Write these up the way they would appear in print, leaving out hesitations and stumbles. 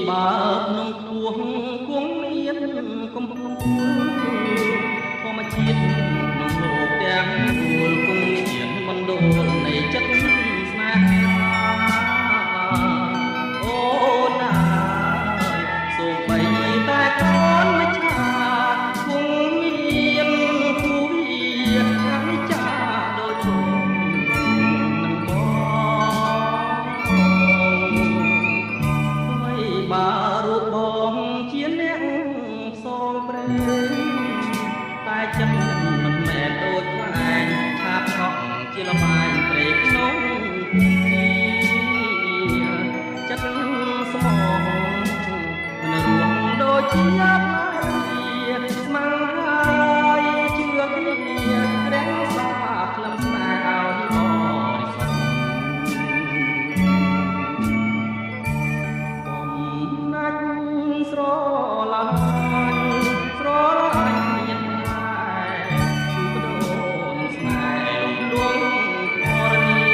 បើក្នុងទួងគង់មានកំពុងធម្មជាតិក្នុងលោកទាំងពួលគង់មានមណ្ឌលនៃចិត្តស្នេហាអូនណាសូម្បីតែកូនមិនឆ្លាតគង់មានគូវាហើយចាដូចខ្លួននឹងបងបើរូបបងជាអ្នកផ្សងព្រេងតែចិត្តមិនមែនដូចខ្លែងឆាបឆក់ជាលបែងព្រៃក្នុងចិត្តស្មោះមិនរួមដូចជាស្មាហើយជឿគ្នារាំងសាក្លឹមស្នេហ៍ឲ្យបរិសុទ្ធណាច់ស្រឡាញ់មានតែគឺបដូនស្នេហ៍លំដួងធរណី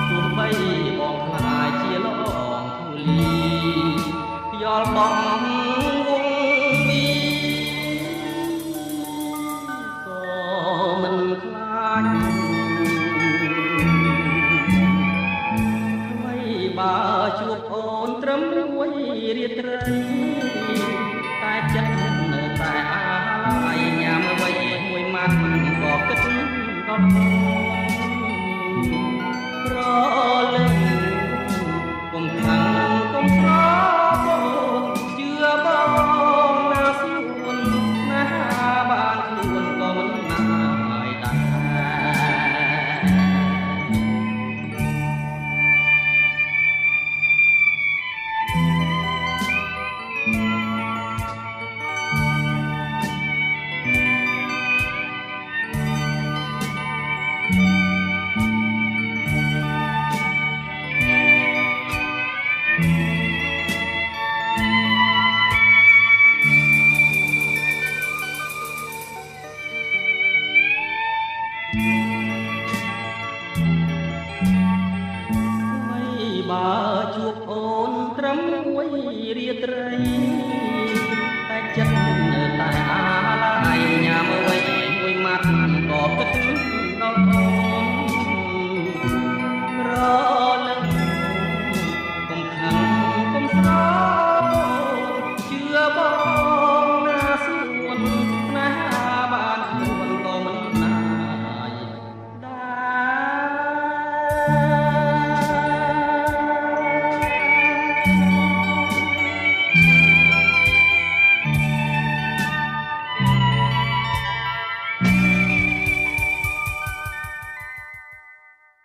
ទោះបីបងខ្លាចជាលងធូលីយល់បងវងមីក៏មិនខ្លាចបើជួបអូនត្រឹមមួយរាត្រីតែចិត្តនៅតែអាឡ័យញ៉ាំអ្វីមួយម៉ាត់ក៏គិតដល់រលឹងគុំខាងគុំស្របងជឿបងណាស្រួលណាបានខ្លួនក៏មិនណាយដែរបើជួបអូនត្រឹមមួយរាត្រី